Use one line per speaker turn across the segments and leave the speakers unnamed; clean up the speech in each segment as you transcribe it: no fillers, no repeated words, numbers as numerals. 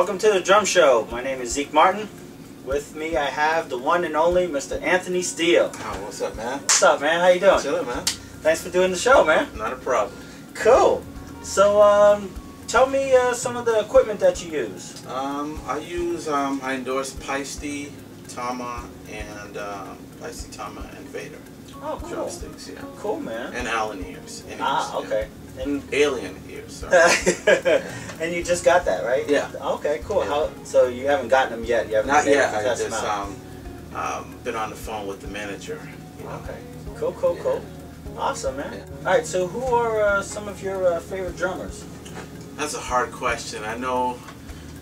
Welcome to the Drum Show. My name is Zeke Martin. With me I have the one and only Mr. Anthony Steele.
Oh, what's up, man?
What's up, man? How you doing?
Chilling, man.
Thanks for doing the show, man.
Not a problem.
Cool. So, tell me some of the equipment that you use.
I endorse Peisty, Tama, and Peisty, Tama, and Vader.
Oh, cool.
Drumsticks, yeah.
Cool, man.
And Allen ears.
Okay.
Yeah.
And
Alien ears, sorry.
and you just got that, right?
Yeah.
Okay, cool.
Yeah.
So you haven't gotten them yet? You haven't
Not
been
yet.
able to
I
test
just
them out?
been on the phone with the manager. You know.
Okay. Cool, cool,
Yeah.
cool. Awesome, man.
Yeah.
All right. So who are some of your favorite drummers?
That's a hard question. I know,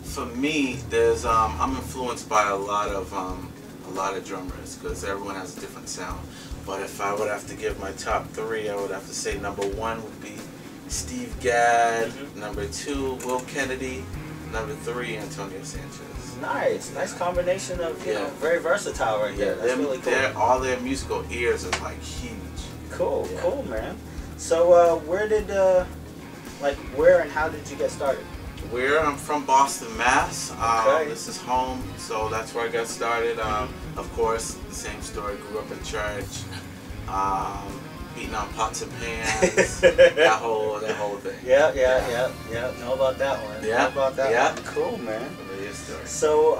for me, there's I'm influenced by a lot of drummers because everyone has a different sound. But if I would have to give my top three, I would have to say number one would be Steve Gadd, number two Will Kennedy, number three Antonio Sanchez.
Nice, nice combination of you know, very versatile right there. That's really cool.
All their musical ears are like huge.
Cool,
Yeah.
cool, man. So where and how did you get started?
I'm from Boston, Mass.
Okay.
This is home, so that's where I got started. Of course, the same story. Grew up in church, beating on pots and pans, that whole thing.
Yeah. Know about that one.
Yeah.
Know about that
Yeah.
one. Cool, man.
Really story.
So,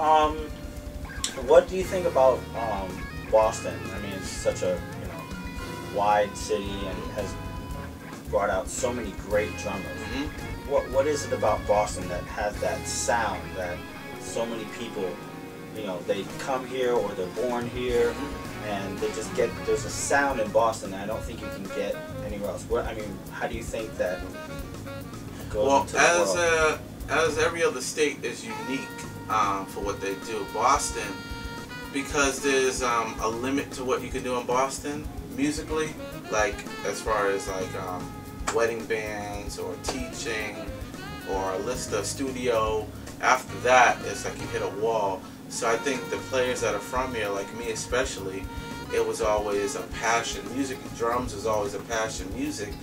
what do you think about Boston? I mean, it's such a wide city and has brought out so many great drummers. What is it about Boston that has that sound that so many people, they come here or they're born here and they just get, there's a sound in Boston that I don't think you can get anywhere else. How do you think that goes into the world?
As every other state is unique for what they do, Boston, because there's a limit to what you can do in Boston musically, like as far as wedding bands or teaching or a list of studio. After that, it's like you hit a wall. So I think the players that are from here, like me especially, it was always a passion. Music, drums is always a passion music.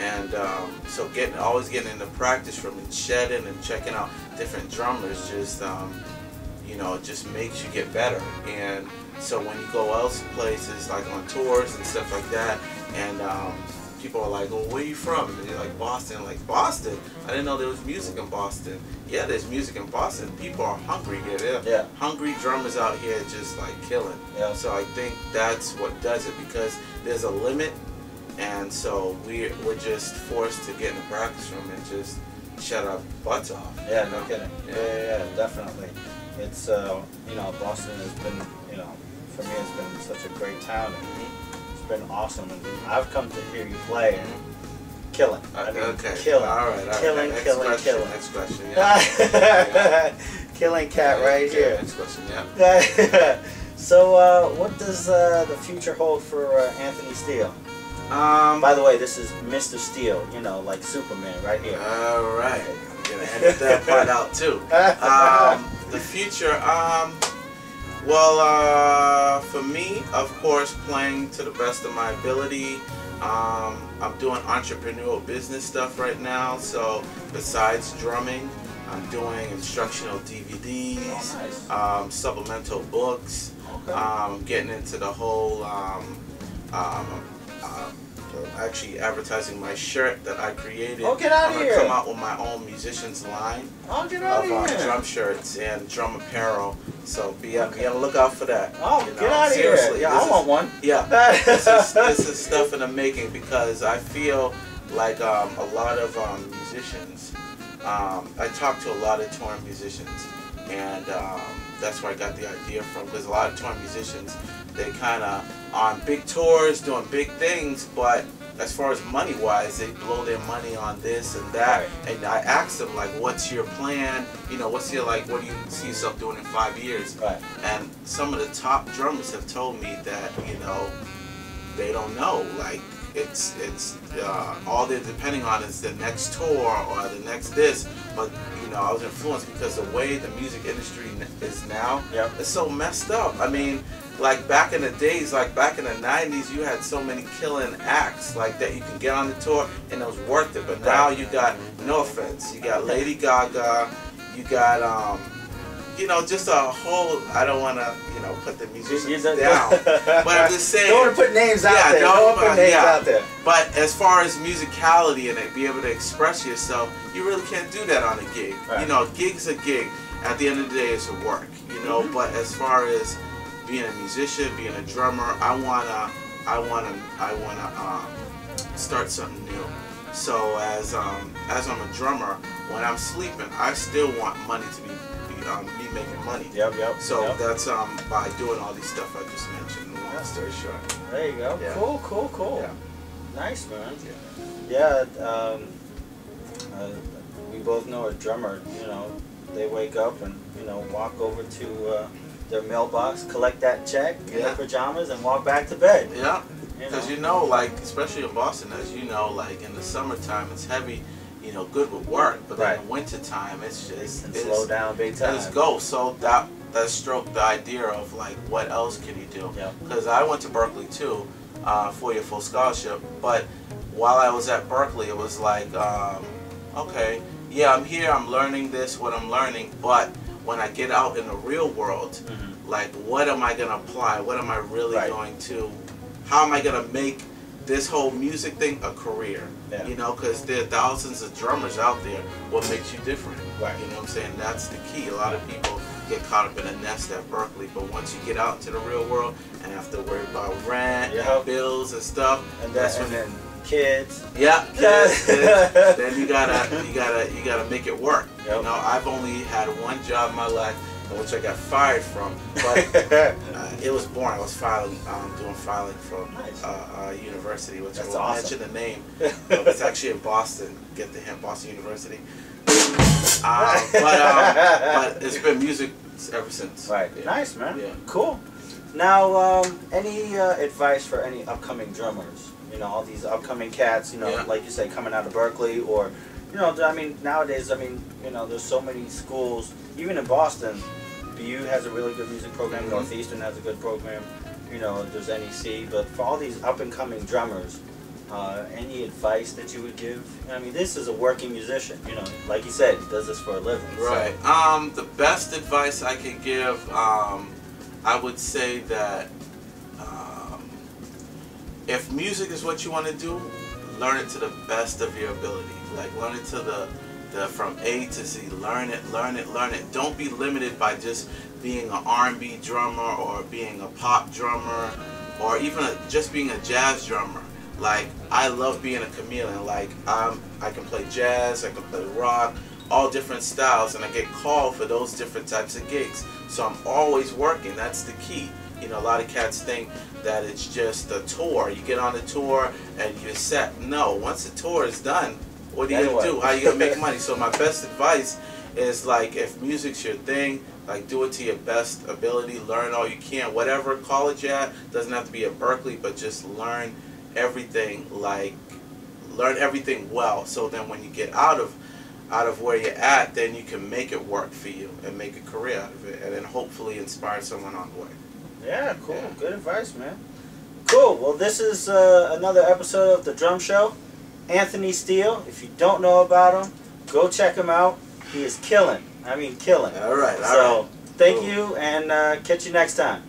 And so always getting into practice from and shedding and checking out different drummers just just makes you get better. And so when you go else places like on tours and stuff like that, and people are like, "Well, where are you from?" And you're like, "Boston." Like, Boston? I didn't know there was music in Boston. Yeah, there's music in Boston. People are hungry here. They're hungry drummers out here just like killing.
Yeah.
So I think that's what does it, because there's a limit, and so we're just forced to get in the practice room and just shut our butts off.
Yeah, no kidding. Yeah, definitely. It's Boston has been, for me it's been such a great town, and it's been awesome, and I've come to hear you play and killing. Killing.
All right.
Killing.
Next question. Yeah.
Killing cat right here.
Next question. Yeah.
So, what does the future hold for Anthony Steele? By the way, this is Mr. Steele, like Superman right here.
All right. I'm gonna edit that part out too. The future, for me, of course, playing to the best of my ability. I'm doing entrepreneurial business stuff right now, so besides drumming, I'm doing instructional DVDs, supplemental books. Getting into the whole, actually advertising my shirt that I created.
Oh, get out of
I'm
here!
gonna come out with my own musician's line
Get out
of
of here!
drum shirts and drum apparel. So be on the lookout for that.
Oh, get out of here! Yeah, I want one.
Yeah, this is stuff in the making, because I feel like a lot of musicians. I talk to a lot of touring musicians, and that's where I got the idea from, because a lot of touring musicians, they kind of on big tours doing big things, but as far as money wise, they blow their money on this and that. And I asked them, like, what's your plan? What's your, like, what do you see yourself doing in 5 years? And some of the top drummers have told me that, they don't know. Like, it's all they're depending on is the next tour or the next this. But I was influenced because the way the music industry is now, it's so messed up. I mean, like back in the days, like back in the 90s, you had so many killing acts like that you can get on the tour and it was worth it. But now you got, no offense, you got Lady Gaga, You got you know, just a whole. I don't want to, you know, put the musicians down, but I'm just saying.
Don't want to put names out there. Don't want to put names out there.
But as far as musicality and be able to express yourself, you really can't do that on a gig.
Right.
You know, a gig's a gig. At the end of the day, it's a work. You know, but as far as being a musician, being a drummer, I wanna start something new. So as I'm a drummer, when I'm sleeping, I still want money to be me making money.
Yep.
So that's by doing all these stuff I just mentioned. Long story short.
There you go.
Yeah.
Cool.
Yeah.
Nice, man.
Yeah.
Yeah. We both know a drummer. You know, they wake up and walk over to their mailbox, collect that check in their pajamas, and walk back to bed.
Yeah. Because like, especially in Boston, as you know, like in the summertime, it's heavy. You know, good with work, but then in winter time, it's
slow down big time.
Let's go. So that struck the idea of like, what else can you do? Because I went to Berkeley too, 4-year full scholarship. But while I was at Berkeley, it was like, okay, yeah, I'm here, I'm learning this, what I'm learning, but when I get out in the real world, like, what am I gonna apply? What am I really going to? How am I gonna make this whole music thing a career? You know, because there are thousands of drummers out there. What makes you different? You know what I'm saying? That's the key. A lot of people get caught up in a nest at Berkeley, but once you get out into the real world and have to worry about rent, and bills and stuff,
and then kids.
Yeah, kids. Then you gotta make it work. You know, I've only had one job in my life, which I got fired from, but it was boring. I was doing filing from university, which I won't mention the name. It's actually in Boston. Get the hint, Boston University. But it's been music ever since.
Right. Yeah. Nice, man. Yeah. Cool. Now, any advice for any upcoming drummers? You know, all these upcoming cats. You know, like you say, coming out of Berkeley, or I mean, nowadays, there's so many schools. Even in Boston, BU has a really good music program. Northeastern has a good program. There's NEC. But for all these up-and-coming drummers, any advice that you would give? I mean, this is a working musician. Like you said, he does this for a living.
Right.
So.
The best advice I can give, I would say that if music is what you want to do, learn it to the best of your ability. Like, learn it to the from A to Z. Learn it. Don't be limited by just being an R&B drummer or being a pop drummer or even just being a jazz drummer. Like, I love being a chameleon. Like, I can play jazz, I can play rock, all different styles, and I get called for those different types of gigs. So I'm always working. That's the key. A lot of cats think that it's just a tour. You get on the tour and you're set. No, once the tour is done, what are you going to do? How are you going to make money? So my best advice is, like, if music's your thing, like, do it to your best ability. Learn all you can. Whatever college you're at, doesn't have to be at Berkeley, but just learn everything, learn everything well. So then when you get out of where you're at, then you can make it work for you and make a career out of it, and then hopefully inspire someone on the way.
Yeah, cool. Yeah. Good advice, man. Cool. Well, this is another episode of The Drum Show. Anthony Steele. If you don't know about him, go check him out. He is killing. I mean, killing.
All right.
So, thank you, and catch you next time.